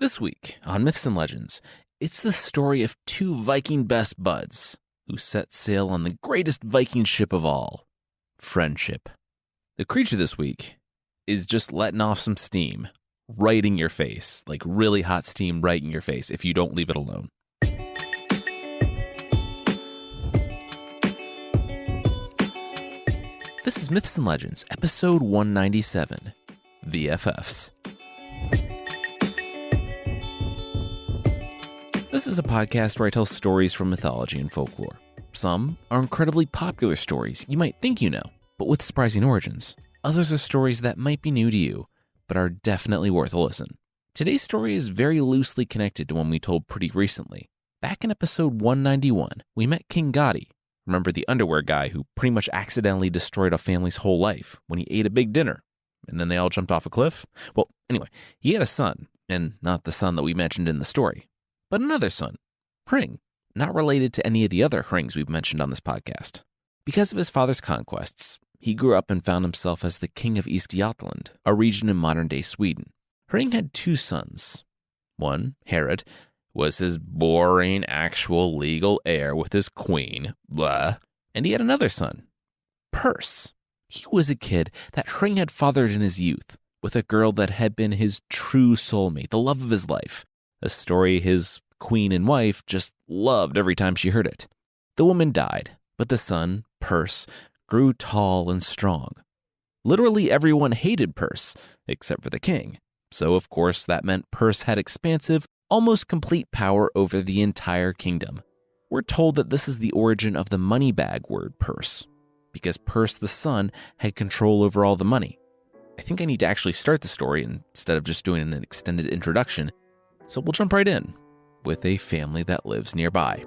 This week on Myths and Legends, it's the story of two Viking best buds who set sail on the greatest Viking ship of all, friendship. The creature this week is just letting off some steam right in your face, like really hot steam right in your face if you don't leave it alone. This is Myths and Legends, episode 197, VFFs. This is a podcast where I tell stories from mythology and folklore. Some are incredibly popular stories you might think you know, but with surprising origins. Others are stories that might be new to you, but are definitely worth a listen. Today's story is very loosely connected to one we told pretty recently. Back in episode 191, we met King Gotti. Remember the underwear guy who pretty much accidentally destroyed a family's whole life when he ate a big dinner, and then they all jumped off a cliff? Well, anyway, he had a son, and not the son that we mentioned in the story, but another son, Hring, not related to any of the other Hrings we've mentioned on this podcast. Because of his father's conquests, he grew up and found himself as the king of East Götaland, a region in modern-day Sweden. Hring had two sons. One, Herod, was his boring, actual legal heir with his queen, blah. And he had another son, Perse. He was a kid that Hring had fathered in his youth, with a girl that had been his true soulmate, the love of his life. A story his queen and wife just loved every time she heard it. The woman died, but the son, Perse, grew tall and strong. Literally everyone hated Perse, except for the king. So, of course, that meant Perse had expansive, almost complete power over the entire kingdom. We're told that this is the origin of the money bag word purse, because Perse the son had control over all the money. I think I need to actually start the story instead of just doing an extended introduction, so we'll jump right in with a family that lives nearby.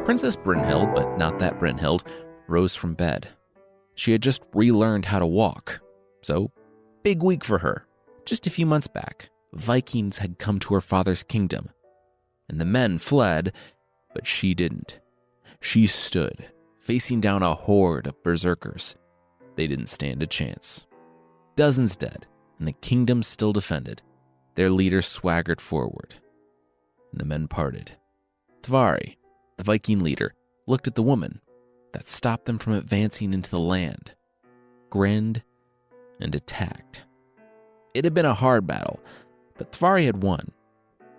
Princess Brynhild, but not that Brynhild, rose from bed. She had just relearned how to walk, so big week for her. Just a few months back, Vikings had come to her father's kingdom, and the men fled, but she didn't. She stood, facing down a horde of berserkers. They didn't stand a chance. Dozens dead, and the kingdom still defended. Their leader swaggered forward, and the men parted. Tvari, the Viking leader, looked at the woman that stopped them from advancing into the land, grinned, and attacked. It had been a hard battle, but Tvari had won,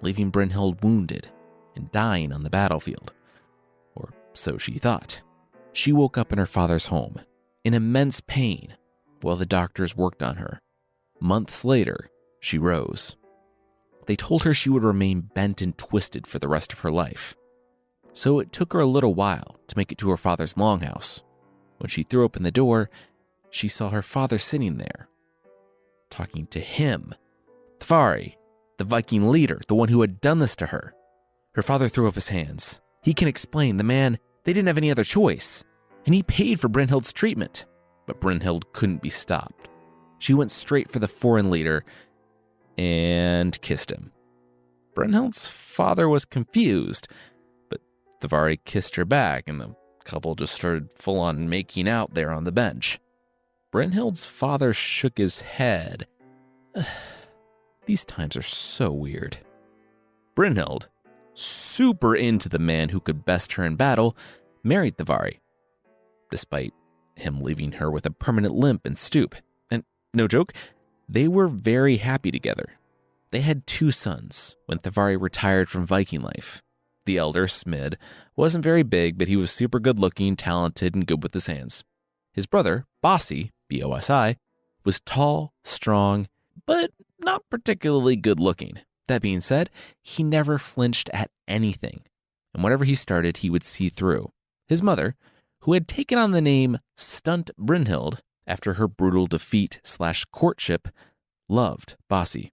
leaving Brynhild wounded and dying on the battlefield. Or so she thought. She woke up in her father's home, in immense pain, while the doctors worked on her. Months later, she rose. They told her she would remain bent and twisted for the rest of her life. So it took her a little while to make it to her father's longhouse. When she threw open the door, she saw her father sitting there, talking to him. Tvari, the Viking leader, the one who had done this to her. Her father threw up his hands. He can explain, the man, they didn't have any other choice, and he paid for Brynhild's treatment. But Brynhild couldn't be stopped. She went straight for the foreign leader and kissed him. Brynhild's father was confused, but Tvari kissed her back, and the couple just started full-on making out there on the bench. Brynhild's father shook his head. These times are so weird. Brynhild, super into the man who could best her in battle, married Tvari, despite him leaving her with a permanent limp and stoop. And no joke, they were very happy together. They had two sons when Tvari retired from Viking life. The elder, Smid, wasn't very big, but he was super good-looking, talented, and good with his hands. His brother, Bosi, B-O-S-I, was tall, strong, but not particularly good-looking. That being said, he never flinched at anything, and whatever he started, he would see through. His mother, who had taken on the name Stunt Brynhild after her brutal defeat/courtship, loved Bosi.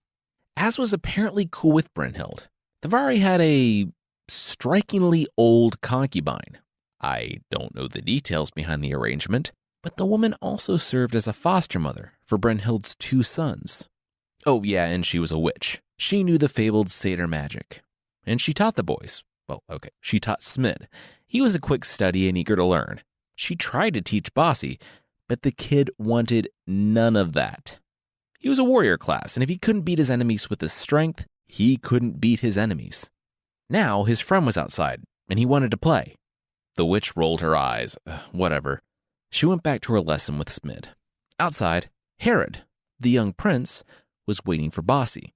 As was apparently cool with Brynhild, Tvari had a strikingly old concubine. I don't know the details behind the arrangement, but the woman also served as a foster mother for Brynhild's two sons. Oh yeah, and she was a witch. She knew the fabled satyr magic, and she taught the boys. Well, okay, she taught Smid, He was a quick study and eager to learn. She tried to teach Bossy, but the kid wanted none of that. He was a warrior class, and if he couldn't beat his enemies with his strength, he couldn't beat his enemies. Now his friend was outside, and he wanted to play. The witch rolled her eyes. Whatever. She went back to her lesson with Smid. Outside, Herod, the young prince, was waiting for Bossy.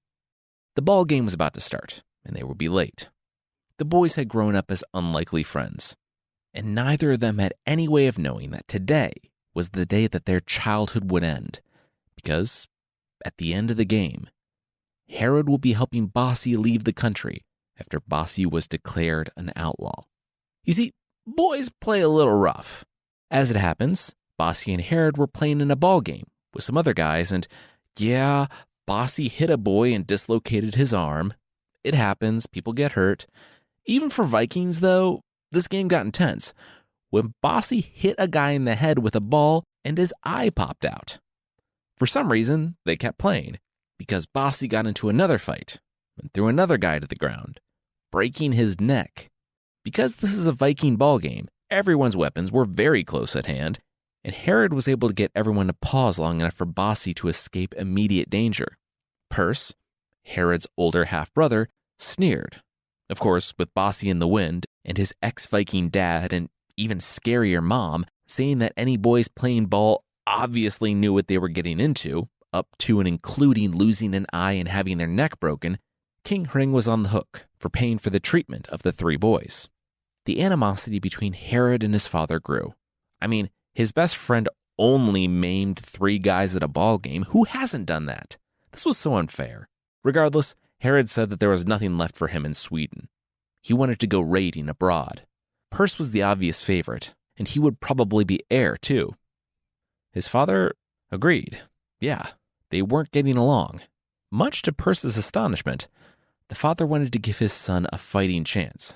The ball game was about to start, and they would be late. The boys had grown up as unlikely friends, and neither of them had any way of knowing that today was the day that their childhood would end, because at the end of the game, Herod will be helping Bossy leave the country after Bossy was declared an outlaw. You see, boys play a little rough. As it happens, Bossy and Herod were playing in a ball game with some other guys, and yeah, Bossy hit a boy and dislocated his arm. It happens, people get hurt. Even for Vikings, though, this game got intense when Bossy hit a guy in the head with a ball and his eye popped out. For some reason, they kept playing, because Bossy got into another fight and threw another guy to the ground, breaking his neck. Because this is a Viking ball game, everyone's weapons were very close at hand, and Herod was able to get everyone to pause long enough for Bossy to escape immediate danger. Perse, Herod's older half-brother, sneered. Of course, with Bossy in the wind, and his ex-Viking dad, and even scarier mom, saying that any boys playing ball obviously knew what they were getting into, up to and including losing an eye and having their neck broken, King Hring was on the hook for paying for the treatment of the three boys. The animosity between Herod and his father grew. I mean, his best friend only maimed 3 guys at a ball game. Who hasn't done that? This was so unfair. Regardless, Herod said that there was nothing left for him in Sweden. He wanted to go raiding abroad. Perse was the obvious favorite, and he would probably be heir too. His father agreed. Yeah, they weren't getting along. Much to Perse's astonishment, the father wanted to give his son a fighting chance.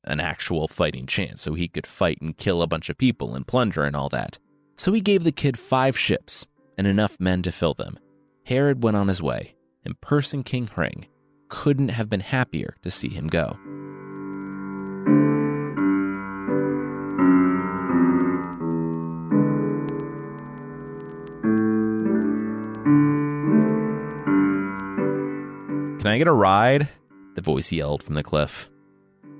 An actual fighting chance, so he could fight and kill a bunch of people and plunder and all that. So he gave the kid 5 ships and enough men to fill them. Herod went on his way, and Perse and King Hring couldn't have been happier to see him go. "Can I get a ride?" the voice yelled from the cliff.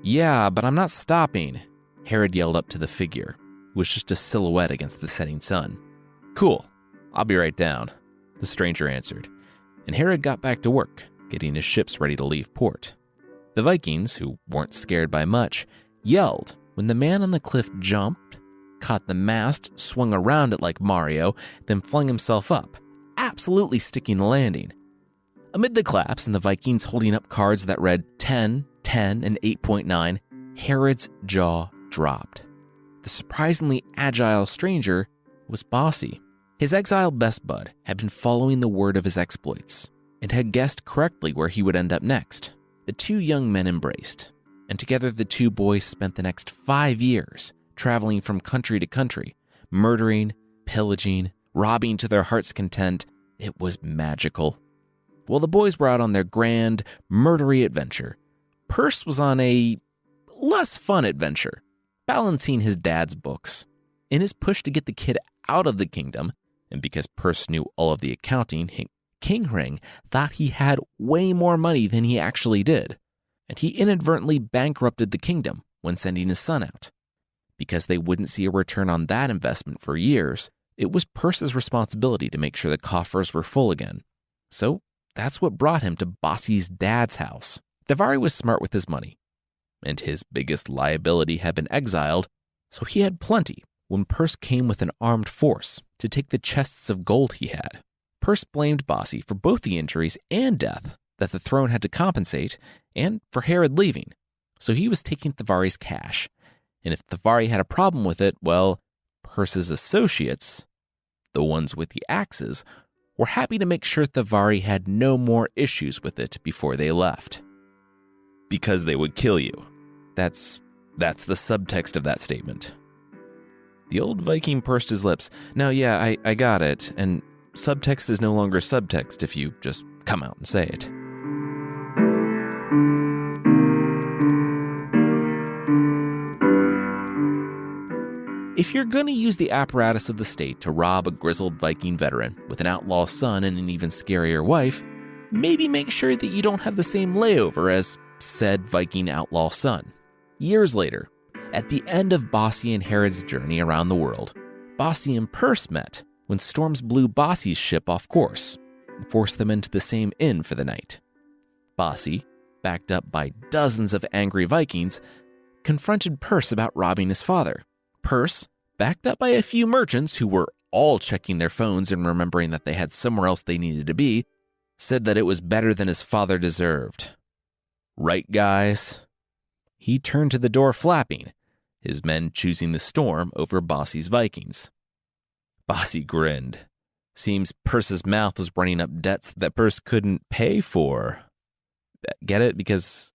"Yeah, but I'm not stopping," Herod yelled up to the figure, who was just a silhouette against the setting sun. "Cool, I'll be right down," the stranger answered, and Herod got back to work, getting his ships ready to leave port. The Vikings, who weren't scared by much, yelled when the man on the cliff jumped, caught the mast, swung around it like Mario, then flung himself up, absolutely sticking the landing. Amid the claps and the Vikings holding up cards that read 10, 10, and 8.9, Herod's jaw dropped. The surprisingly agile stranger was Bossy. His exiled best bud had been following the word of his exploits and had guessed correctly where he would end up next. The 2 young men embraced, and together the 2 boys spent the next 5 years traveling from country to country, murdering, pillaging, robbing to their heart's content. It was magical. While the boys were out on their grand, murdery adventure, Perse was on a less fun adventure, balancing his dad's books. In his push to get the kid out of the kingdom, and because Perse knew all of the accounting, King Hring thought he had way more money than he actually did, and he inadvertently bankrupted the kingdom when sending his son out. Because they wouldn't see a return on that investment for years, it was Perse's responsibility to make sure the coffers were full again. So that's what brought him to Bossy's dad's house. Davari was smart with his money, and his biggest liability had been exiled, so he had plenty when Perse came with an armed force to take the chests of gold he had. Perse blamed Bossy for both the injuries and death that the throne had to compensate, and for Herod leaving, so he was taking Thavari's cash, and if Thavari had a problem with it, well, Perse's associates, the ones with the axes, were happy to make sure Thavari had no more issues with it before they left. Because they would kill you. That's the subtext of that statement. The old Viking pursed his lips. "No, yeah, I got it, and subtext is no longer subtext if you just come out and say it." If you're going to use the apparatus of the state to rob a grizzled Viking veteran with an outlaw son and an even scarier wife, maybe make sure that you don't have the same layover as said Viking outlaw son. Years later, at the end of Bossy and Herod's journey around the world, Bossy and Purse met when storms blew Bossy's ship off course and forced them into the same inn for the night. Bossy, backed up by dozens of angry Vikings, confronted Purse about robbing his father. Purse, backed up by a few merchants who were all checking their phones and remembering that they had somewhere else they needed to be, said that it was better than his father deserved. Right, guys? He turned to the door flapping, his men choosing the storm over Bossy's Vikings. Bossy grinned. Seems Purse's mouth was running up debts that Purse couldn't pay for. Get it? Because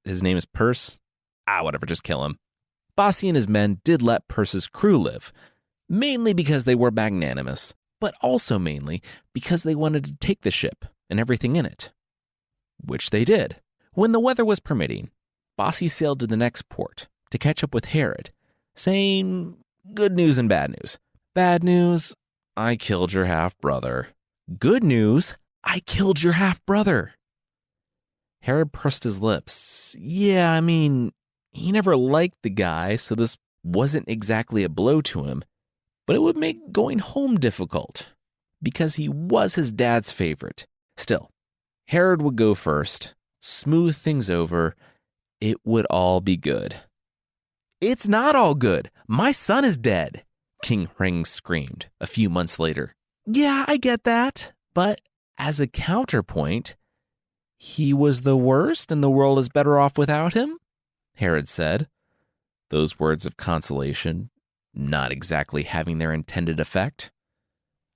his name is Purse? Whatever, just kill him. Bossy and his men did let Purse's crew live, mainly because they were magnanimous, but also mainly because they wanted to take the ship and everything in it. Which they did. When the weather was permitting, Bossy sailed to the next port to catch up with Herod, saying good news and bad news. Bad news, I killed your half-brother. Good news, I killed your half-brother. Herod pursed his lips. Yeah, I mean, he never liked the guy, so this wasn't exactly a blow to him, but it would make going home difficult, because he was his dad's favorite. Still, Herod would go first, smooth things over. It would all be good. It's not all good. My son is dead, King Ring screamed a few months later. Yeah, I get that, but as a counterpoint, he was the worst and the world is better off without him, Herod said. Those words of consolation not exactly having their intended effect.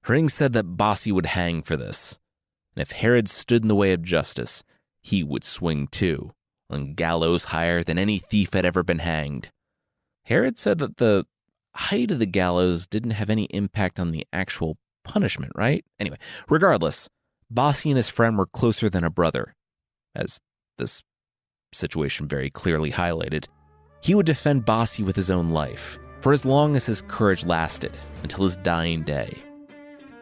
Ring said that Bossy would hang for this, and if Herod stood in the way of justice, he would swing too, on gallows higher than any thief had ever been hanged. Herod said that the height of the gallows didn't have any impact on the actual punishment, right? Anyway, regardless, Bossy and his friend were closer than a brother, as this situation very clearly highlighted. He would defend Bossy with his own life, for as long as his courage lasted, until his dying day.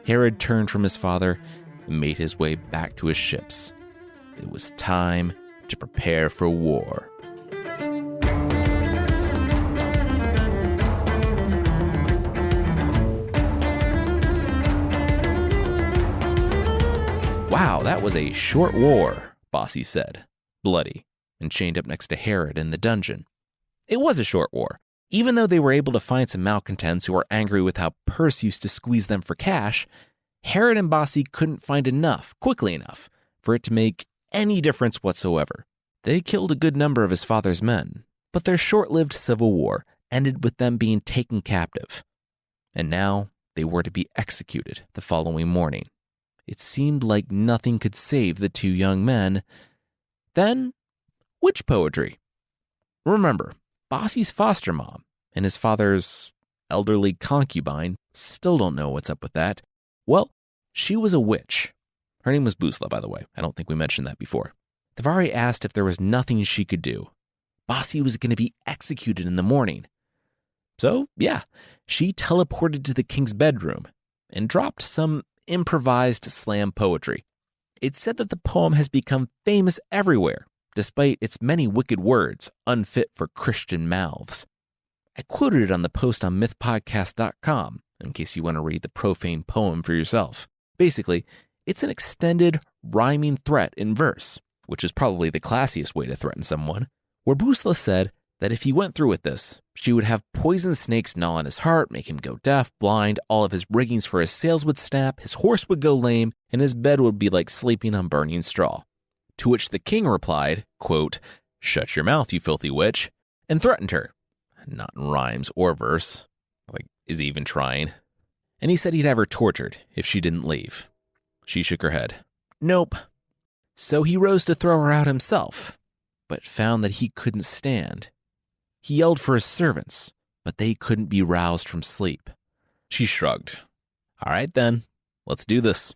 Herod turned from his father and made his way back to his ships. It was time to prepare for war. Wow, that was a short war, Bossy said, bloody, and chained up next to Herod in the dungeon. It was a short war. Even though they were able to find some malcontents who were angry with how Purse used to squeeze them for cash, Herod and Bossy couldn't find enough, quickly enough, for it to make any difference whatsoever. They killed a good number of his father's men, but their short-lived civil war ended with them being taken captive. And now they were to be executed the following morning. It seemed like nothing could save the two young men. Then, witch poetry. Remember, Bossy's foster mom and his father's elderly concubine still don't know what's up with that. Well, she was a witch. Her name was Busla, by the way. I don't think we mentioned that before. Thavari asked if there was nothing she could do. Bossy was going to be executed in the morning. So, yeah, she teleported to the king's bedroom and dropped some improvised slam poetry. It's said that the poem has become famous everywhere, despite its many wicked words unfit for Christian mouths. I quoted it on the post on mythpodcast.com in case you want to read the profane poem for yourself. Basically, it's an extended, rhyming threat in verse, which is probably the classiest way to threaten someone, where Busla said that if he went through with this, she would have poison snakes gnaw on his heart, make him go deaf, blind, all of his riggings for his sails would snap, his horse would go lame, and his bed would be like sleeping on burning straw. To which the king replied, quote, "Shut your mouth, you filthy witch," and threatened her. Not in rhymes or verse. Like, is he even trying? And he said he'd have her tortured if she didn't leave. She shook her head. Nope. So he rose to throw her out himself, but found that he couldn't stand. He yelled for his servants, but they couldn't be roused from sleep. She shrugged. All right then, let's do this.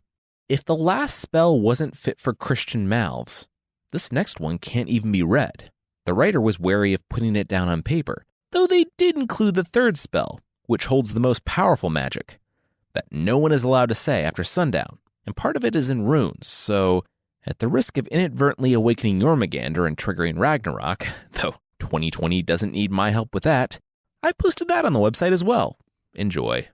If the last spell wasn't fit for Christian mouths, this next one can't even be read. The writer was wary of putting it down on paper, though they did include the third spell, which holds the most powerful magic that no one is allowed to say after sundown, and part of it is in runes, so at the risk of inadvertently awakening Jormungandr and triggering Ragnarok, though 2020 doesn't need my help with that, I posted that on the website as well. Enjoy.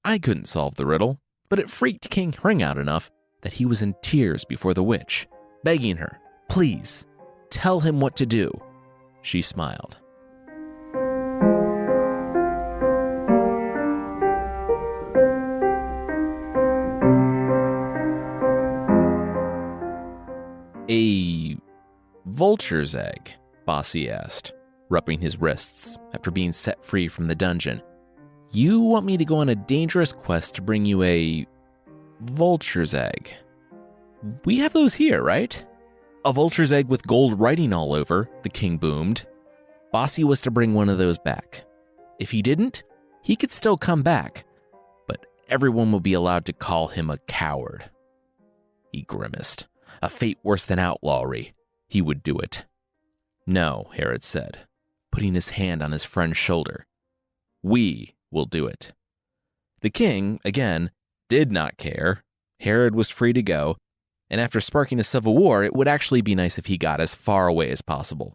I couldn't solve the riddle, but it freaked King Hring out enough that he was in tears before the witch, begging her, please, tell him what to do. She smiled. A vulture's egg? Bossy asked, rubbing his wrists after being set free from the dungeon. You want me to go on a dangerous quest to bring you a vulture's egg? We have those here, right? A vulture's egg with gold writing all over, the king boomed. Bossy was to bring one of those back. If he didn't, he could still come back, but everyone would be allowed to call him a coward. He grimaced. A fate worse than outlawry. He would do it. No, Herod said, putting his hand on his friend's shoulder. We will do it. The king, again, did not care. Herod was free to go, and after sparking a civil war, it would actually be nice if he got as far away as possible.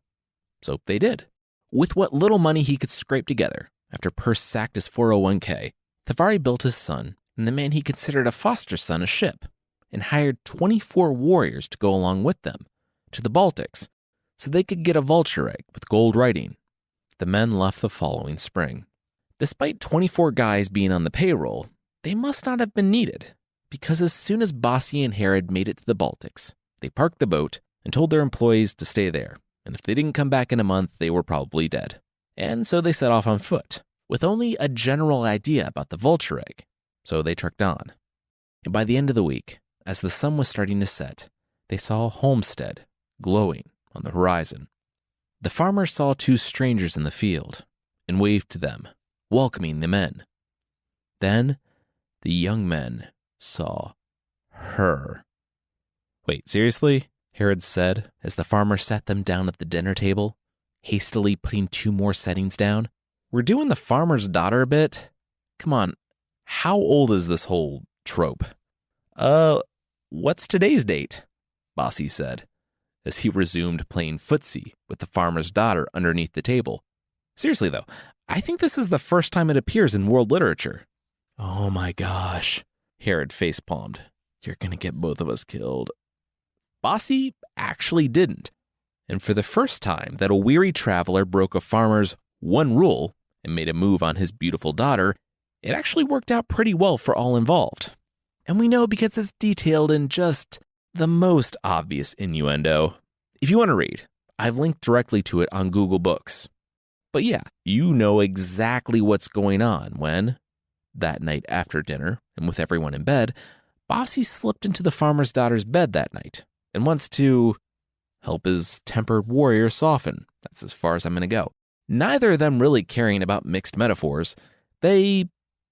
So they did. With what little money he could scrape together, after Perse sacked his 401k, Thavari built his son, and the man he considered a foster son, a ship, and hired 24 warriors to go along with them to the Baltics so they could get a vulture egg with gold writing. The men left the following spring. Despite 24 guys being on the payroll, they must not have been needed, because as soon as Bossy and Herod made it to the Baltics, they parked the boat and told their employees to stay there, and if they didn't come back in a month, they were probably dead. And so they set off on foot, with only a general idea about the vulture egg, so they trekked on. And by the end of the week, as the sun was starting to set, they saw a homestead glowing on the horizon. The farmer saw two strangers in the field and waved to them, welcoming the men. Then the young men saw her. Wait, seriously? Herod said as the farmer sat them down at the dinner table, hastily putting 2 more settings down. We're doing the farmer's daughter a bit? Come on, how old is this whole trope? What's today's date? Bossy said, as he resumed playing footsie with the farmer's daughter underneath the table. Seriously, though, I think this is the first time it appears in world literature. Oh my gosh, Herod facepalmed. You're gonna get both of us killed. Bossy actually didn't, and for the first time that a weary traveler broke a farmer's one rule and made a move on his beautiful daughter, it actually worked out pretty well for all involved. And we know because it's detailed in just the most obvious innuendo. If you want to read, I've linked directly to it on Google Books. But yeah, you know exactly what's going on when, that night after dinner, and with everyone in bed, Bossy slipped into the farmer's daughter's bed that night and wants to help his tempered warrior soften. That's as far as I'm going to go. Neither of them really caring about mixed metaphors. They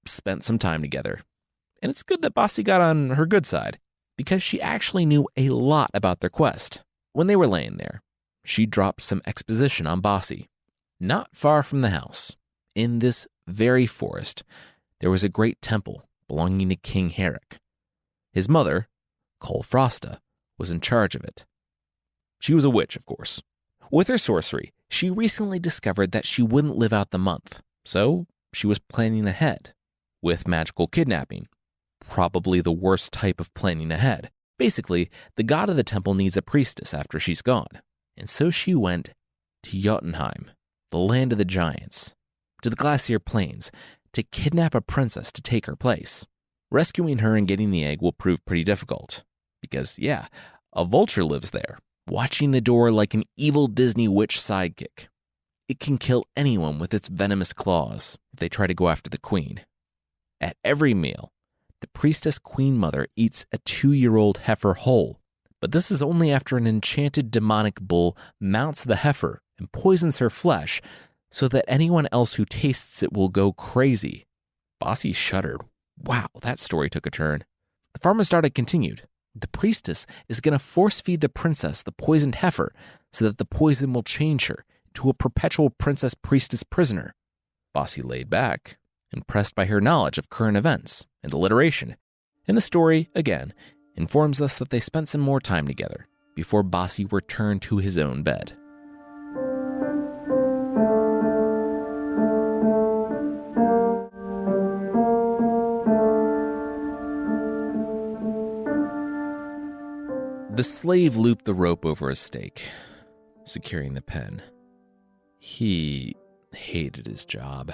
spent some time together. And it's good that Bossy got on her good side, because she actually knew a lot about their quest. When they were laying there, she dropped some exposition on Bossy. Not far from the house, in this very forest, there was a great temple belonging to King Herrick. His mother, Kolfrosta, was in charge of it. She was a witch, of course. With her sorcery, she recently discovered that she wouldn't live out the month, so she was planning ahead with magical kidnapping. Probably the worst type of planning ahead. Basically, the god of the temple needs a priestess after she's gone, and so she went to Jotunheim, the land of the giants, to the glacier plains, to kidnap a princess to take her place. Rescuing her and getting the egg will prove pretty difficult, because, yeah, a vulture lives there, watching the door like an evil Disney witch sidekick. It can kill anyone with its venomous claws if they try to go after the queen. At every meal, the priestess queen mother eats a 2-year-old heifer whole, but this is only after an enchanted demonic bull mounts the heifer and poisons her flesh so that anyone else who tastes it will go crazy. Bossy shuddered. Wow, that story took a turn. The farmer's daughter continued. The priestess is going to force feed the princess the poisoned heifer so that the poison will change her into a perpetual princess priestess prisoner. Bossy laid back. impressed by her knowledge of current events and alliteration. And the story, again, informs us that they spent some more time together before Bossy returned to his own bed. The slave looped the rope over a stake, securing the pen. He hated his job.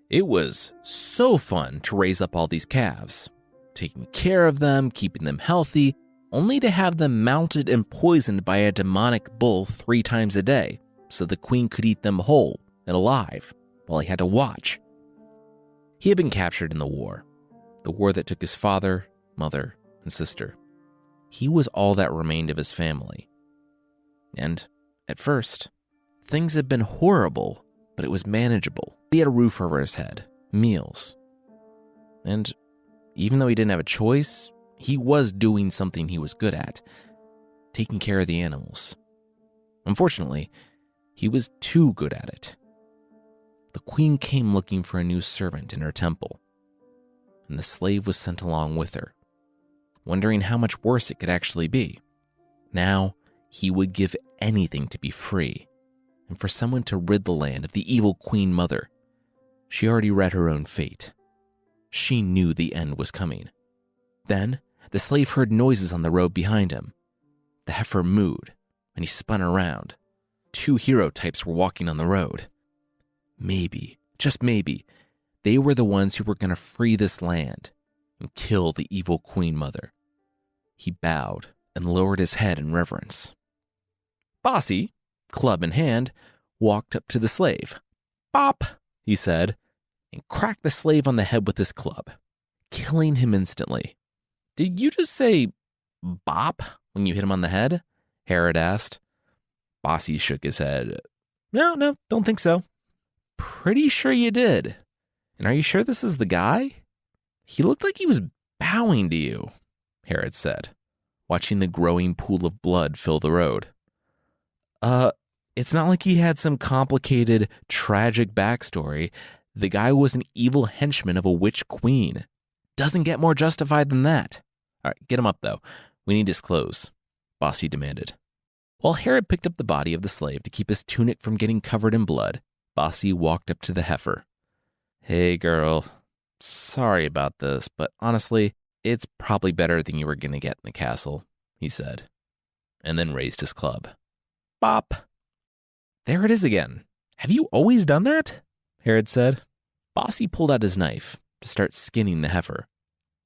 It was so fun to raise up all these calves, taking care of them, keeping them healthy, only to have them mounted and poisoned by a demonic bull 3 times a day, so the queen could eat them whole and alive while he had to watch. He had been captured in the war that took his father, mother, and sister. He was all that remained of his family. And, at first, things had been horrible, but it was manageable. He had a roof over his head, meals. And even though he didn't have a choice, he was doing something he was good at, taking care of the animals. Unfortunately, he was too good at it. The queen came looking for a new servant in her temple, and the slave was sent along with her, wondering how much worse it could actually be. Now, he would give anything to be free, and for someone to rid the land of the evil queen mother. She already read her own fate. She knew the end was coming. Then, the slave heard noises on the road behind him. The heifer mooed, and he spun around. 2 hero types were walking on the road. Maybe, just maybe, they were the ones who were going to free this land and kill the evil queen mother. He bowed and lowered his head in reverence. Bossy, club in hand, walked up to the slave. "Bop," he said, and cracked the slave on the head with his club, killing him instantly. "Did you just say bop when you hit him on the head?" Herod asked. Bossy shook his head. No, don't think so." "Pretty sure you did. And are you sure this is the guy? He looked like he was bowing to you," Herod said, watching the growing pool of blood fill the road. It's not like he had some complicated, tragic backstory. The guy was an evil henchman of a witch queen. Doesn't get more justified than that. All right, get him up, though. We need his clothes," Bossy demanded. While Herod picked up the body of the slave to keep his tunic from getting covered in blood, Bossy walked up to the heifer. "Hey, girl. Sorry about this, but honestly, it's probably better than you were going to get in the castle," he said, and then raised his club. Bop. "There it is again. Have you always done that?" Herod said. Bossy pulled out his knife to start skinning the heifer.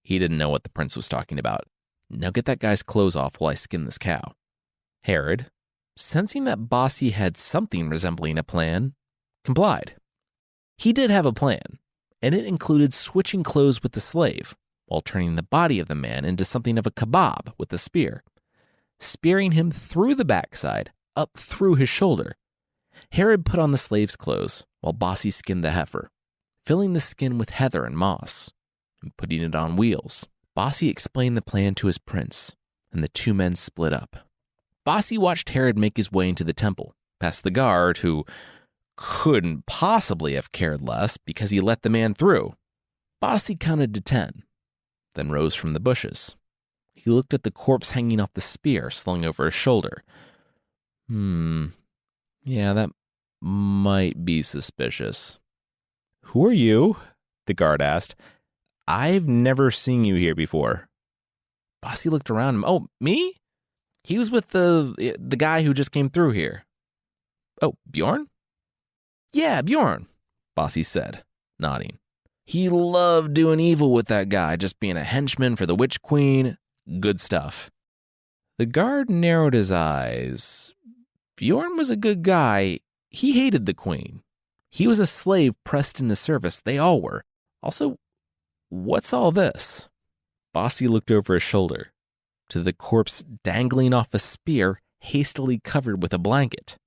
He didn't know what the prince was talking about. "Now get that guy's clothes off while I skin this cow." Herod, sensing that Bossy had something resembling a plan, complied. He did have a plan, and it included switching clothes with the slave while turning the body of the man into something of a kebab with a spear, spearing him through the backside, up through his shoulder. Herod put on the slave's clothes while Bossy skinned the heifer, filling the skin with heather and moss, and putting it on wheels. Bossy explained the plan to his prince, and the 2 men split up. Bossy watched Herod make his way into the temple, past the guard, who couldn't possibly have cared less because he let the man through. Bossy counted to 10, then rose from the bushes. He looked at the corpse hanging off the spear slung over his shoulder. Yeah, that might be suspicious. "Who are you?" the guard asked. "I've never seen you here before." Bossy looked around him. "Oh, me? He was with the guy who just came through here." "Oh, Bjorn?" "Yeah, Bjorn," Bossy said, nodding. "He loved doing evil with that guy, just being a henchman for the witch queen. Good stuff." The guard narrowed his eyes. Bjorn was a good guy. He hated the queen. He was a slave pressed into service. They all were. Also, what's all this? Bossy looked over his shoulder to the corpse dangling off a spear hastily covered with a blanket.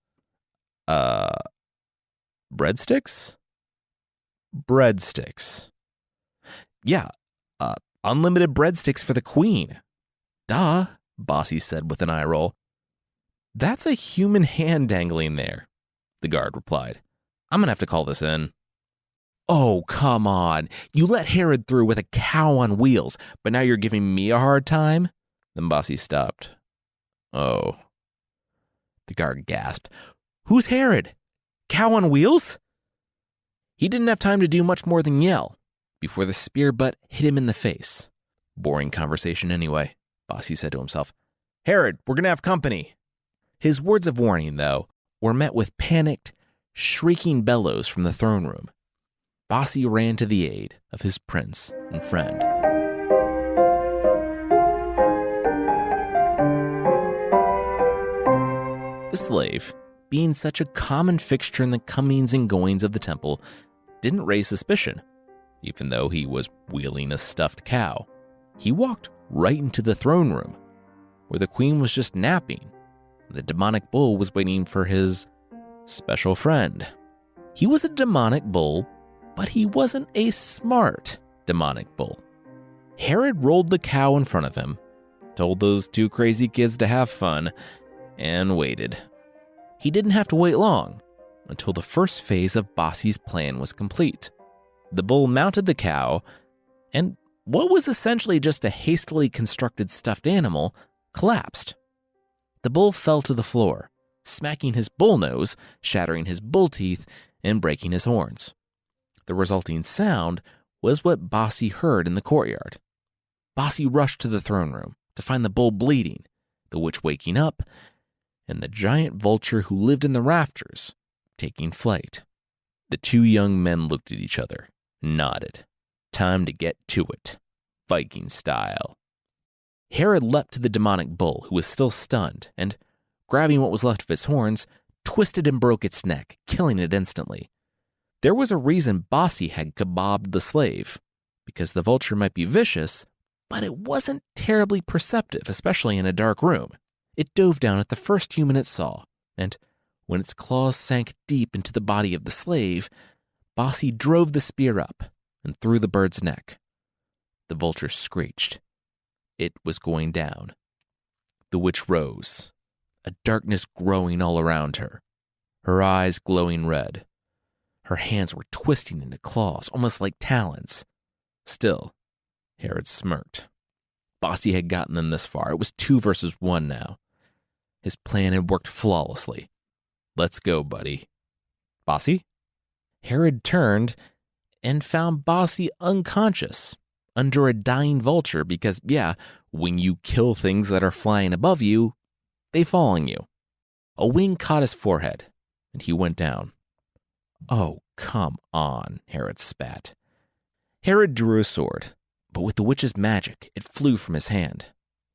Breadsticks? Breadsticks. Yeah, unlimited breadsticks for the queen. Duh, Bossy said with an eye roll. That's a human hand dangling there, the guard replied. I'm gonna have to call this in. Oh, come on. You let Herod through with a cow on wheels, but now you're giving me a hard time? Then Bossy stopped. Oh. The guard gasped. Who's Herod? Cow on wheels? He didn't have time to do much more than yell before the spear butt hit him in the face. Boring conversation anyway, Bossy said to himself. Herod, we're going to have company. His words of warning, though, were met with panicked, shrieking bellows from the throne room. Bossy ran to the aid of his prince and friend. The slave, being such a common fixture in the comings and goings of the temple, didn't raise suspicion, even though he was wheeling a stuffed cow. He walked right into the throne room, where the queen was just napping. The demonic bull was waiting for his special friend. He was a demonic bull, but he wasn't a smart demonic bull. Herod rolled the cow in front of him, told those two crazy kids to have fun, and waited. He didn't have to wait long until the first phase of Bossy's plan was complete. The bull mounted the cow, and what was essentially just a hastily constructed stuffed animal collapsed. The bull fell to the floor, smacking his bull nose, shattering his bull teeth, and breaking his horns. The resulting sound was what Bossy heard in the courtyard. Bossy rushed to the throne room to find the bull bleeding, the witch waking up, and the giant vulture who lived in the rafters taking flight. The two young men looked at each other, nodded. Time to get to it, Viking style. Herod leapt to the demonic bull, who was still stunned, and, grabbing what was left of its horns, twisted and broke its neck, killing it instantly. There was a reason Bossy had kebabbed the slave, because the vulture might be vicious, but it wasn't terribly perceptive, especially in a dark room. It dove down at the first human it saw, and when its claws sank deep into the body of the slave, Bossy drove the spear up and through the bird's neck. The vulture screeched. It was going down. The witch rose, a darkness growing all around her, her eyes glowing red. Her hands were twisting into claws, almost like talons. Still, Herod smirked. Bossy had gotten them this far. It was 2 versus 1 now. His plan had worked flawlessly. Let's go, buddy. Bossy? Herod turned and found Bossy unconscious under a dying vulture because, yeah, when you kill things that are flying above you, they fall on you. A wing caught his forehead, and he went down. Oh, come on, Herod spat. Herod drew a sword, but with the witch's magic, it flew from his hand.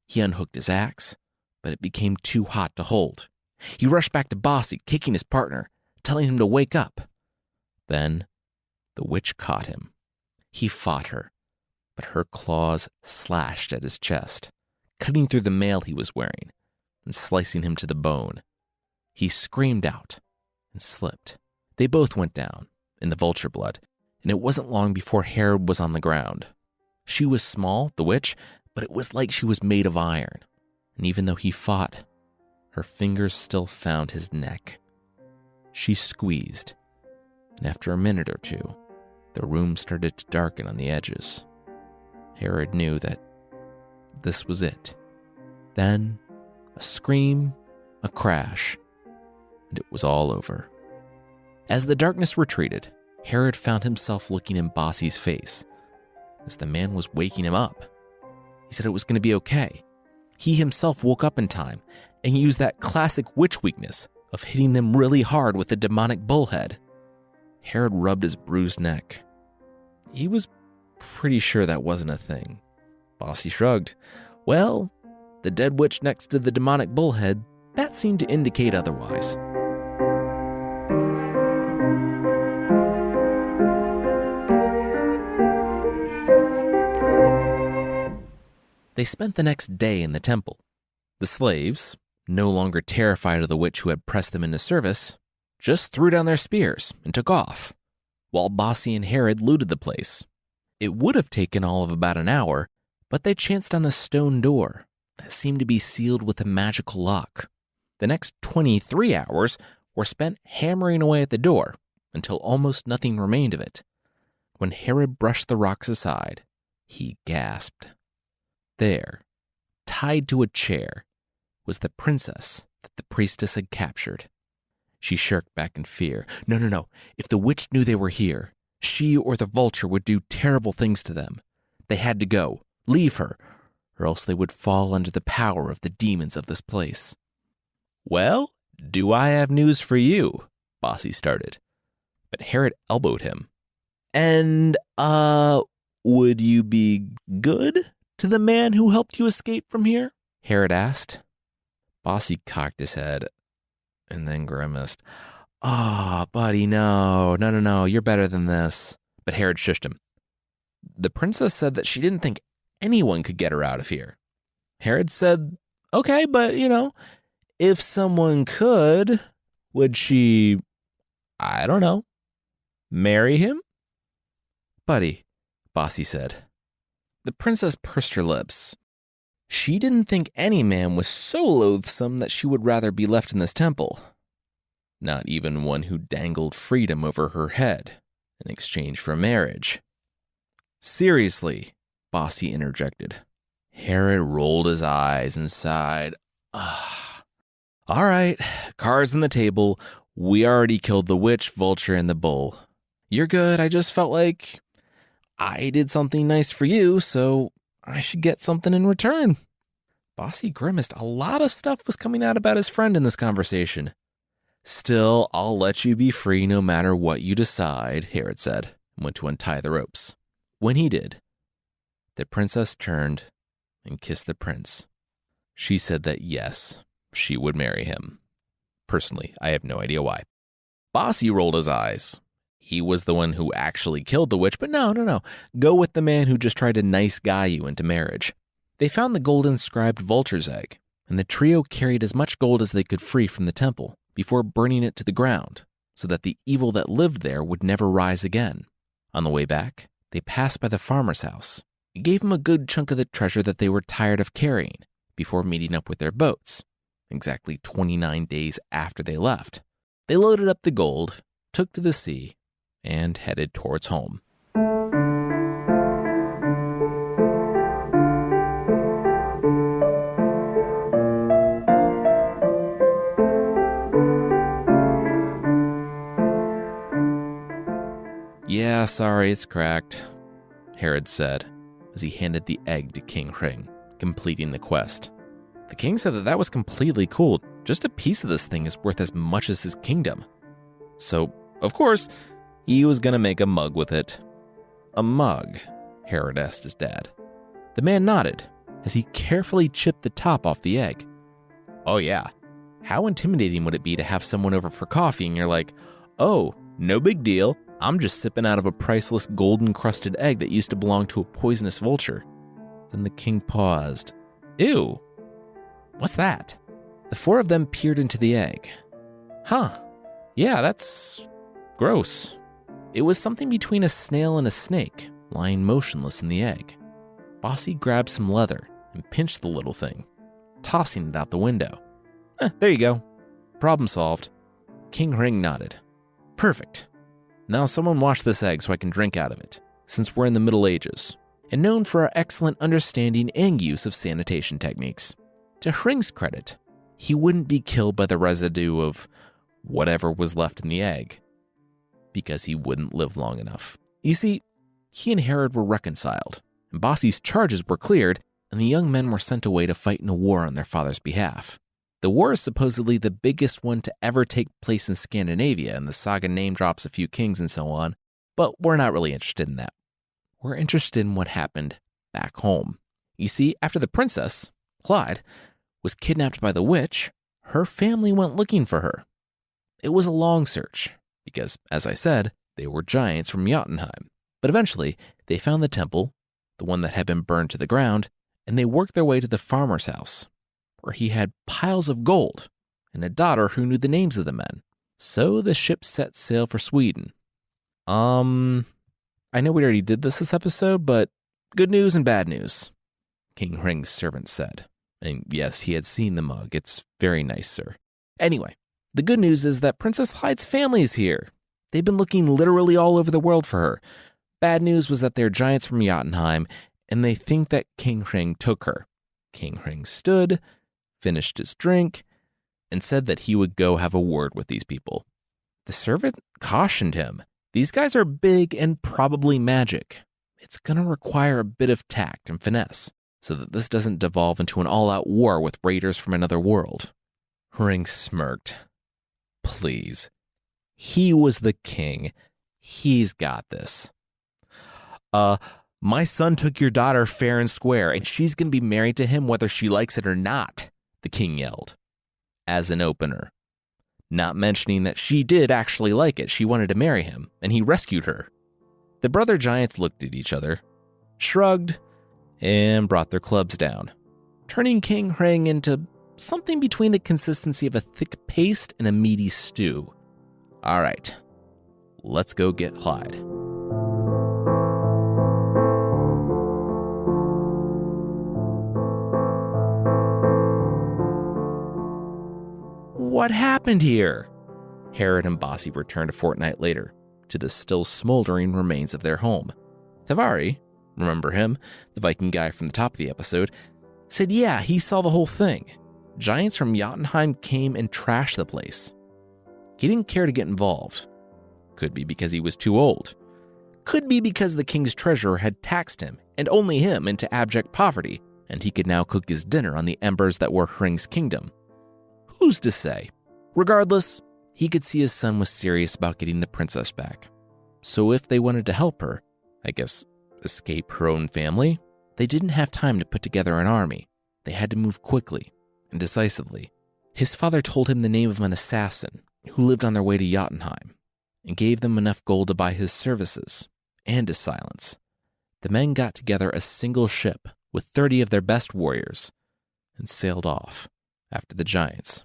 He unhooked his axe, but it became too hot to hold. He rushed back to Bossy, kicking his partner, telling him to wake up. Then the witch caught him. He fought her, but her claws slashed at his chest, cutting through the mail he was wearing and slicing him to the bone. He screamed out and slipped. They both went down in the vulture blood, and it wasn't long before Herod was on the ground. She was small, the witch, but it was like she was made of iron. And even though he fought, her fingers still found his neck. She squeezed, and after a minute or two, the room started to darken on the edges. Herod knew that this was it. Then, a scream, a crash, and it was all over. As the darkness retreated, Herod found himself looking in Bossy's face as the man was waking him up. He said it was going to be okay. He himself woke up in time and used that classic witch weakness of hitting them really hard with the demonic bullhead. Herod rubbed his bruised neck. He was pretty sure that wasn't a thing. Bossy shrugged. Well, the dead witch next to the demonic bullhead, that seemed to indicate otherwise. They spent the next day in the temple. The slaves, no longer terrified of the witch who had pressed them into service, just threw down their spears and took off, while Bossy and Herod looted the place. It would have taken all of about an hour, but they chanced on a stone door that seemed to be sealed with a magical lock. The next 23 hours were spent hammering away at the door until almost nothing remained of it. When Herod brushed the rocks aside, he gasped. There, tied to a chair, was the princess that the priestess had captured. She shirked back in fear. No. If the witch knew they were here, she or the vulture would do terrible things to them. They had to go, leave her, or else they would fall under the power of the demons of this place. Well, do I have news for you? Bossy started. But Herod elbowed him. And, would you be good to the man who helped you escape from here? Herod asked. Bossy cocked his head and then grimaced. Oh, buddy, no, you're better than this. But Herod shushed him. The princess said that she didn't think anyone could get her out of here. Herod said, okay, but, if someone could, would she, I don't know, marry him? Buddy, Bossy said. The princess pursed her lips. She didn't think any man was so loathsome that she would rather be left in this temple. Not even one who dangled freedom over her head in exchange for marriage. Seriously, Bossy interjected. Herod rolled his eyes and sighed. All right, cards on the table. We already killed the witch, vulture, and the bull. You're good. I just felt like I did something nice for you, so I should get something in return. Bossy grimaced. A lot of stuff was coming out about his friend in this conversation. Still, I'll let you be free no matter what you decide, Herod said, and went to untie the ropes. When he did, the princess turned and kissed the prince. She said that yes, she would marry him. Personally, I have no idea why. Bossy rolled his eyes. He was the one who actually killed the witch, but no. Go with the man who just tried to nice guy you into marriage. They found the gold-inscribed vulture's egg, and the trio carried as much gold as they could free from the temple before burning it to the ground, so that the evil that lived there would never rise again. On the way back, they passed by the farmer's house. It gave them a good chunk of the treasure that they were tired of carrying before meeting up with their boats. Exactly 29 days after they left, they loaded up the gold, took to the sea, and headed towards home. Yeah, sorry, it's cracked, Herod said as he handed the egg to King Ring, completing the quest. The king said that was completely cool. Just a piece of this thing is worth as much as his kingdom. So, of course, he was going to make a mug with it. A mug? Herod asked his dad. The man nodded as he carefully chipped the top off the egg. Oh yeah, how intimidating would it be to have someone over for coffee and you're like, oh, no big deal. I'm just sipping out of a priceless gold-encrusted egg that used to belong to a poisonous vulture. Then the king paused. Ew, what's that? The four of them peered into the egg. Huh, yeah, that's gross. It was something between a snail and a snake, lying motionless in the egg. Bossy grabbed some leather and pinched the little thing, tossing it out the window. There you go. Problem solved. King Ring nodded. Perfect. Now someone wash this egg so I can drink out of it, since we're in the Middle Ages, and known for our excellent understanding and use of sanitation techniques. To Hring's credit, he wouldn't be killed by the residue of whatever was left in the egg, because he wouldn't live long enough. You see, he and Herod were reconciled, and Bossy's charges were cleared, and the young men were sent away to fight in a war on their father's behalf. The war is supposedly the biggest one to ever take place in Scandinavia, and the saga name drops a few kings and so on, but we're not really interested in that. We're interested in what happened back home. You see, after the princess, Clyde, was kidnapped by the witch, her family went looking for her. It was a long search, because, as I said, they were giants from Jotunheim. But eventually, they found the temple, the one that had been burned to the ground, and they worked their way to the farmer's house, where he had piles of gold and a daughter who knew the names of the men. So the ship set sail for Sweden. I know we already did this episode, but good news and bad news, King Hring's servant said. And yes, he had seen the mug. It's very nice, sir. Anyway, the good news is that Princess Hyde's family is here. They've been looking literally all over the world for her. Bad news was that they're giants from Jotunheim, and they think that King Hring took her. King Hring stood, finished his drink, and said that he would go have a word with these people. The servant cautioned him. These guys are big and probably magic. It's going to require a bit of tact and finesse so that this doesn't devolve into an all-out war with raiders from another world. Hring smirked. Please. He was the king. He's got this. My son took your daughter fair and square, and she's going to be married to him whether she likes it or not, the king yelled, as an opener. Not mentioning that she did actually like it. She wanted to marry him, and he rescued her. The brother giants looked at each other, shrugged, and brought their clubs down, turning King Hring into something between the consistency of a thick paste and a meaty stew. All right, let's go get Clyde. What happened here? Herod and Bossy returned a fortnight later to the still smoldering remains of their home. Thavari, remember him, the Viking guy from the top of the episode, said yeah, he saw the whole thing. Giants from Jotunheim came and trashed the place. He didn't care to get involved. Could be because he was too old. Could be because the king's treasurer had taxed him, and only him, into abject poverty, and he could now cook his dinner on the embers that were Hring's kingdom. Who's to say? Regardless, he could see his son was serious about getting the princess back. So if they wanted to help her, I guess escape her own family, they didn't have time to put together an army. They had to move quickly and decisively. His father told him the name of an assassin who lived on their way to Jotunheim and gave them enough gold to buy his services and his silence. The men got together a single ship with 30 of their best warriors and sailed off after the giants.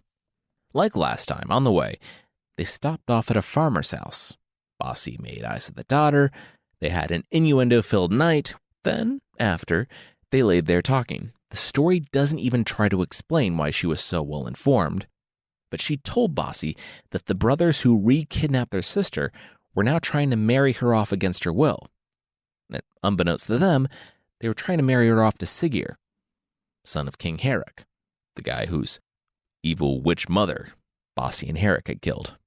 Like last time, on the way, they stopped off at a farmer's house. Bossy made eyes at the daughter. They had an innuendo-filled night. Then, after, they laid there talking. The story doesn't even try to explain why she was so well informed, but she told Bossy that the brothers who re-kidnapped their sister were now trying to marry her off against her will. And unbeknownst to them, they were trying to marry her off to Siggeir, son of King Herrick, the guy whose evil witch mother Bossy and Herrick had killed.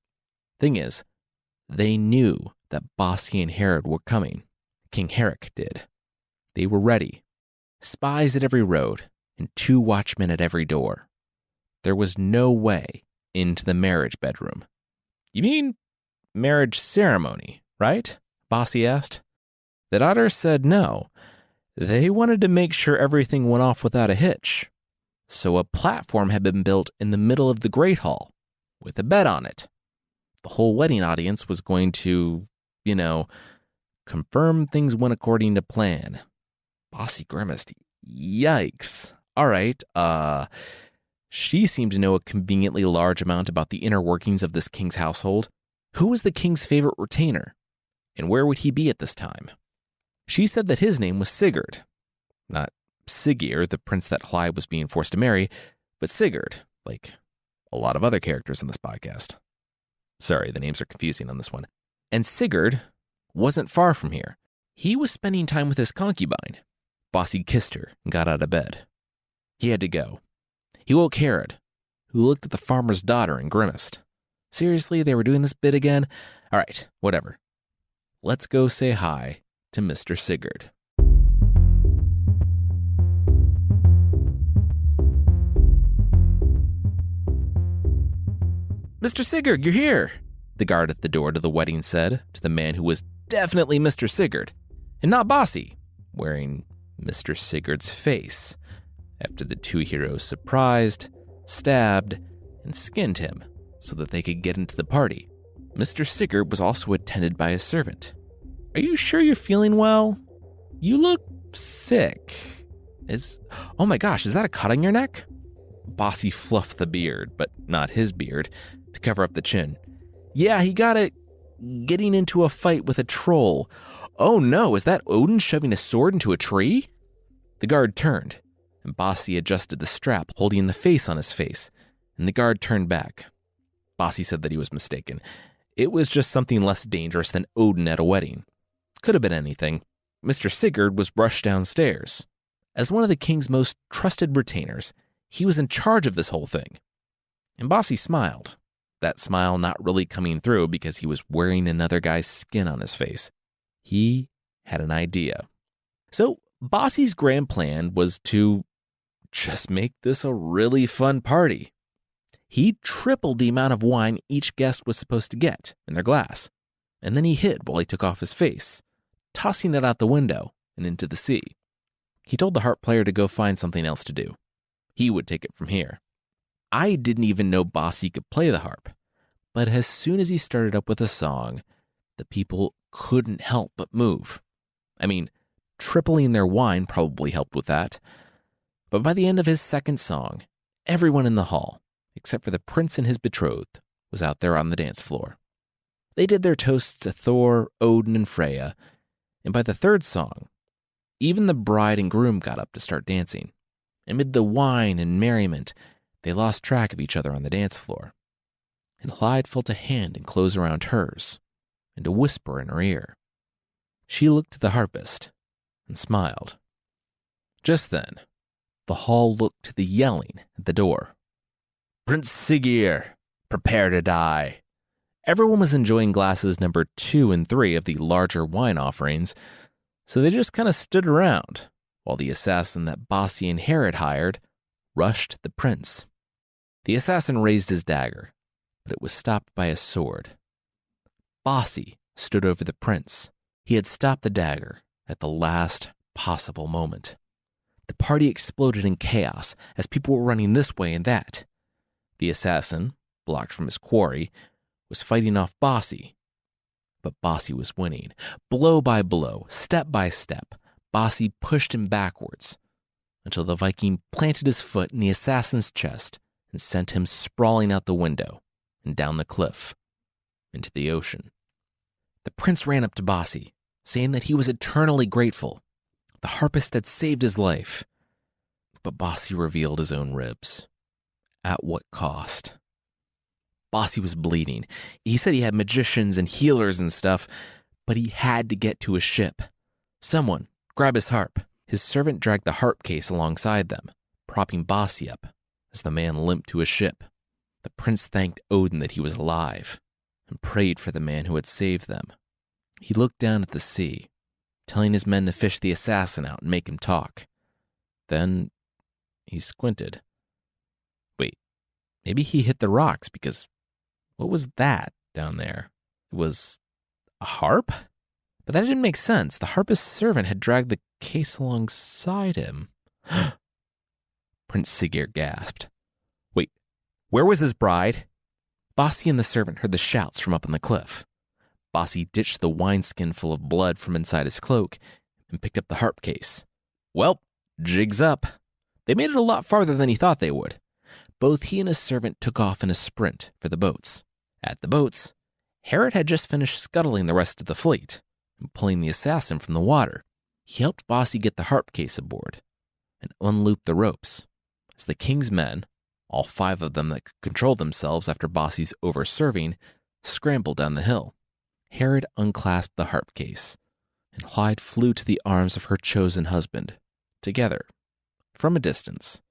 Thing is, they knew that Bossy and Herod were coming. King Herrick did. They were ready. Spies at every road and 2 watchmen at every door. There was no way into the marriage bedroom. You mean marriage ceremony, right? Bossy asked. The daughter said no. They wanted to make sure everything went off without a hitch. So a platform had been built in the middle of the Great Hall with a bed on it. The whole wedding audience was going to, confirm things went according to plan. Bossy grimaced. Yikes. All right, she seemed to know a conveniently large amount about the inner workings of this king's household. Who was the king's favorite retainer? And where would he be at this time? She said that his name was Sigurd. Not Siggeir, the prince that Clyde was being forced to marry, but Sigurd, like a lot of other characters in this podcast. Sorry, the names are confusing on this one. And Sigurd wasn't far from here. He was spending time with his concubine. Bossy kissed her and got out of bed. He had to go. He woke Herod, who looked at the farmer's daughter and grimaced. Seriously, they were doing this bit again? All right, whatever. Let's go say hi to Mr. Sigurd. Mr. Sigurd, you're here, the guard at the door to the wedding said to the man who was definitely Mr. Sigurd, and not Bossy, wearing Mr. Sigurd's face, after the 2 heroes surprised, stabbed, and skinned him so that they could get into the party. Mr. Sigurd was also attended by a servant. Are you sure you're feeling well? You look sick. Oh my gosh, is that a cut on your neck? Bossy fluffed the beard, but not his beard, to cover up the chin. Yeah, he got it getting into a fight with a troll. Oh no, is that Odin shoving a sword into a tree? The guard turned, and Bossy adjusted the strap, holding the face on his face, and the guard turned back. Bossy said that he was mistaken. It was just something less dangerous than Odin at a wedding. could have been anything. Mr. Sigurd was rushed downstairs. As one of the king's most trusted retainers, he was in charge of this whole thing. And Bossy smiled, that smile not really coming through because he was wearing another guy's skin on his face. He had an idea. So Bossy's grand plan was to just make this a really fun party. He tripled the amount of wine each guest was supposed to get in their glass, and then he hid while he took off his face, tossing it out the window and into the sea. He told the harp player to go find something else to do. He would take it from here. I didn't even know Bossy could play the harp, but as soon as he started up with a song, the people couldn't help but move. I mean, tripling their wine probably helped with that. But by the end of his second song, everyone in the hall, except for the prince and his betrothed, was out there on the dance floor. They did their toasts to Thor, Odin, and Freya, and by the third song, even the bride and groom got up to start dancing. Amid the wine and merriment, they lost track of each other on the dance floor. And Clyde felt a hand enclose around hers, and a whisper in her ear. She looked to the harpist and smiled. Just then, the hall looked to the yelling at the door. "Prince Sigurd, prepare to die." Everyone was enjoying glasses number 2 and 3 of the larger wine offerings, so they just kind of stood around while the assassin that Bossy and Herod hired rushed the prince. The assassin raised his dagger, but it was stopped by a sword. Bossy stood over the prince. He had stopped the dagger at the last possible moment. The party exploded in chaos as people were running this way and that. The assassin, blocked from his quarry, was fighting off Bossy. But Bossy was winning. Blow by blow, step by step, Bossy pushed him backwards until the Viking planted his foot in the assassin's chest and sent him sprawling out the window and down the cliff into the ocean. The prince ran up to Bossy, saying that he was eternally grateful. The harpist had saved his life. But Bossy revealed his own ribs. At what cost? Bossy was bleeding. He said he had magicians and healers and stuff, but he had to get to his ship. Someone, grab his harp. His servant dragged the harp case alongside them, propping Bossy up as the man limped to his ship. The prince thanked Odin that he was alive and prayed for the man who had saved them. He looked down at the sea, telling his men to fish the assassin out and make him talk. Then he squinted. Wait, maybe he hit the rocks because what was that down there? It was a harp? But that didn't make sense. The harpist's servant had dragged the case alongside him. Prince Sigurd gasped. Wait, where was his bride? Bossy and the servant heard the shouts from up on the cliff. Bossy ditched the wineskin full of blood from inside his cloak and picked up the harp case. Well, jig's up. They made it a lot farther than he thought they would. Both he and his servant took off in a sprint for the boats. At the boats, Herod had just finished scuttling the rest of the fleet and pulling the assassin from the water. He helped Bossy get the harp case aboard and unloop the ropes as the king's men, all 5 of them that could control themselves after Bossy's over-serving, scrambled down the hill. Herod unclasped the harp case, and Clyde flew to the arms of her chosen husband. Together, from a distance,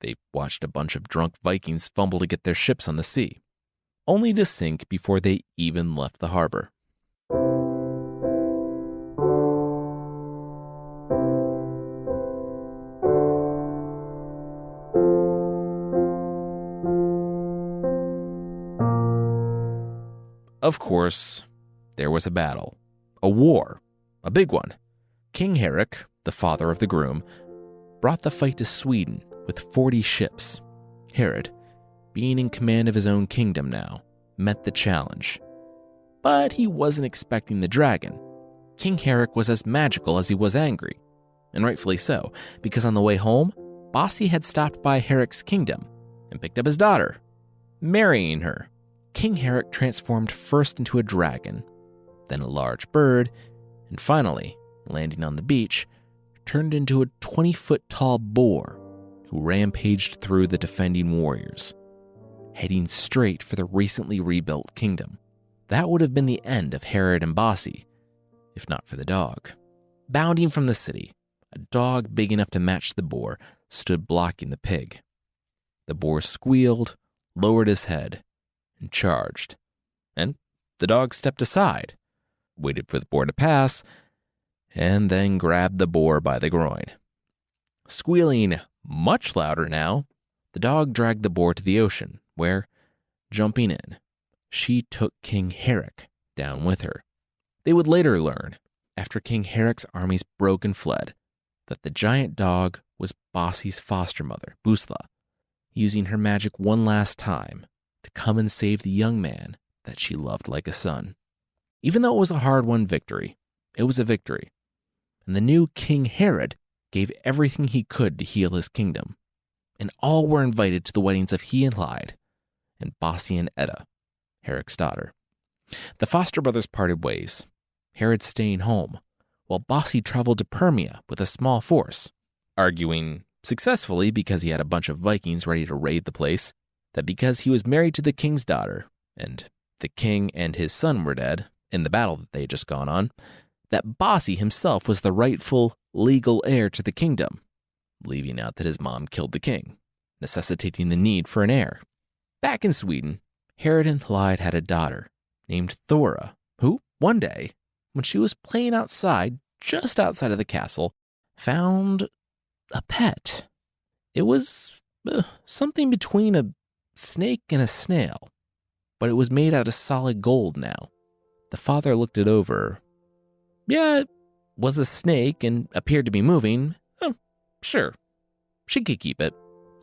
they watched a bunch of drunk Vikings fumble to get their ships on the sea, only to sink before they even left the harbor. Of course, there was a battle, a war, a big one. King Herrick, the father of the groom, brought the fight to Sweden with 40 ships. Herod, being in command of his own kingdom now, met the challenge. But he wasn't expecting the dragon. King Herrick was as magical as he was angry, and rightfully so, because on the way home, Bossy had stopped by Herrick's kingdom and picked up his daughter, marrying her. King Herrick transformed first into a dragon, then a large bird, and finally, landing on the beach, turned into a 20-foot-tall boar who rampaged through the defending warriors, heading straight for the recently rebuilt kingdom. That would have been the end of Herod and Bossy if not for the dog. Bounding from the city, a dog big enough to match the boar stood blocking the pig. The boar squealed, lowered his head, and charged. And the dog stepped aside, waited for the boar to pass, and then grabbed the boar by the groin. Squealing much louder now, the dog dragged the boar to the ocean, where, jumping in, she took King Herrick down with her. They would later learn, after King Herrick's armies broke and fled, that the giant dog was Bossy's foster mother, Busla, using her magic one last time to come and save the young man that she loved like a son. Even though it was a hard-won victory, it was a victory, and the new King Herod gave everything he could to heal his kingdom, and all were invited to the weddings of he and Hyde, and Bossy and Edda, Herrick's daughter. The foster brothers parted ways, Herod staying home, while Bossy traveled to Permia with a small force, arguing successfully because he had a bunch of Vikings ready to raid the place, that because he was married to the king's daughter, and the king and his son were dead in the battle that they had just gone on, that Bossy himself was the rightful, legal heir to the kingdom, leaving out that his mom killed the king, necessitating the need for an heir. Back in Sweden, Herod and Hyde had a daughter named Thora, who, one day, when she was playing outside, just outside of the castle, found a pet. It was something between a snake and a snail, but it was made out of solid gold now. The father looked it over. Yeah, it was a snake and appeared to be moving. Sure, she could keep it.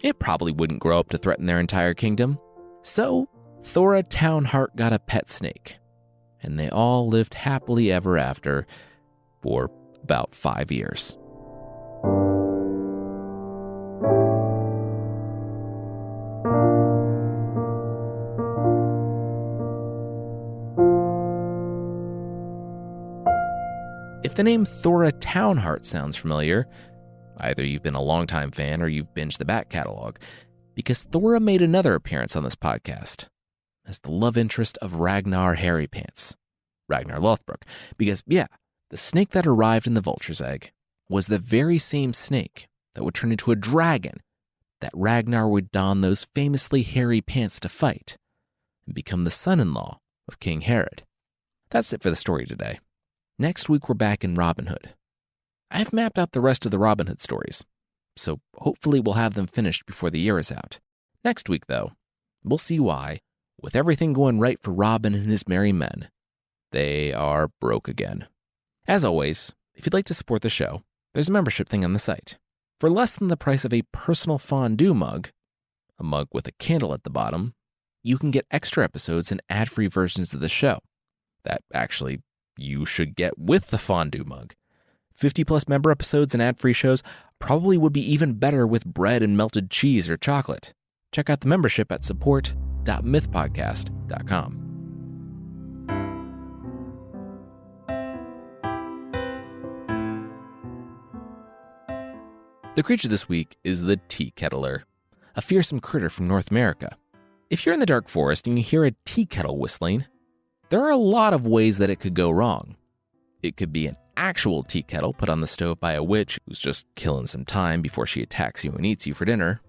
It probably wouldn't grow up to threaten their entire kingdom. So, Thora Townheart got a pet snake, and they all lived happily ever after for about 5 years. If the name Thora Townheart sounds familiar, either you've been a longtime fan or you've binged the back catalog, because Thora made another appearance on this podcast as the love interest of Ragnar Hairy Pants, Ragnar Lothbrok, because, yeah, the snake that arrived in the vulture's egg was the very same snake that would turn into a dragon that Ragnar would don those famously hairy pants to fight and become the son-in-law of King Herod. That's it for the story today. Next week, we're back in Robin Hood. I've mapped out the rest of the Robin Hood stories, so hopefully we'll have them finished before the year is out. Next week, though, we'll see why, with everything going right for Robin and his merry men, they are broke again. As always, if you'd like to support the show, there's a membership thing on the site. For less than the price of a personal fondue mug, a mug with a candle at the bottom, you can get extra episodes and ad-free versions of the show that actually you should get with the fondue mug. 50-plus member episodes and ad-free shows probably would be even better with bread and melted cheese or chocolate. Check out the membership at support.mythpodcast.com. The creature this week is the teakettler, a fearsome critter from North America. If you're in the dark forest and you hear a tea kettle whistling, there are a lot of ways that it could go wrong. It could be an actual tea kettle put on the stove by a witch who's just killing some time before she attacks you and eats you for dinner.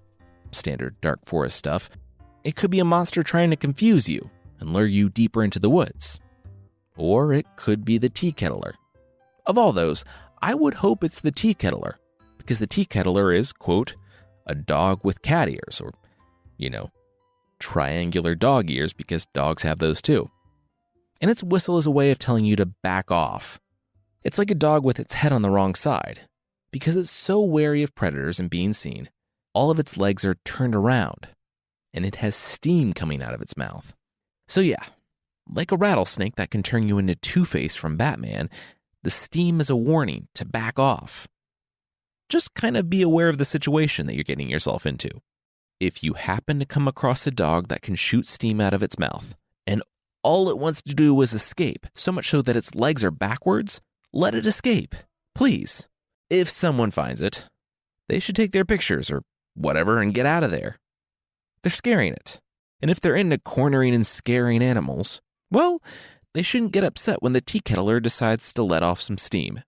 Standard dark forest stuff. It could be a monster trying to confuse you and lure you deeper into the woods. Or it could be the teakettler. Of all those, I would hope it's the teakettler, because the teakettler is, quote, a dog with cat ears, or, triangular dog ears, because dogs have those too. And its whistle is a way of telling you to back off. It's like a dog with its head on the wrong side. Because it's so wary of predators and being seen, all of its legs are turned around, and it has steam coming out of its mouth. So yeah, like a rattlesnake that can turn you into Two-Face from Batman, the steam is a warning to back off. Just kind of be aware of the situation that you're getting yourself into. If you happen to come across a dog that can shoot steam out of its mouth, and all it wants to do is escape, so much so that its legs are backwards, let it escape, please. If someone finds it, they should take their pictures or whatever and get out of there. They're scaring it. And if they're into cornering and scaring animals, well, they shouldn't get upset when the teakettler decides to let off some steam.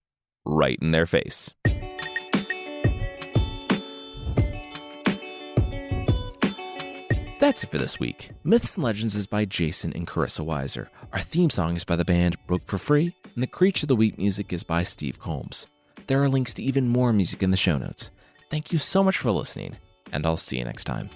Right in their face. That's it for this week. Myths and Legends is by Jason and Carissa Weiser. Our theme song is by the band Broke for Free, and the Creature of the Week music is by Steve Combs. There are links to even more music in the show notes. Thank you so much for listening, and I'll see you next time.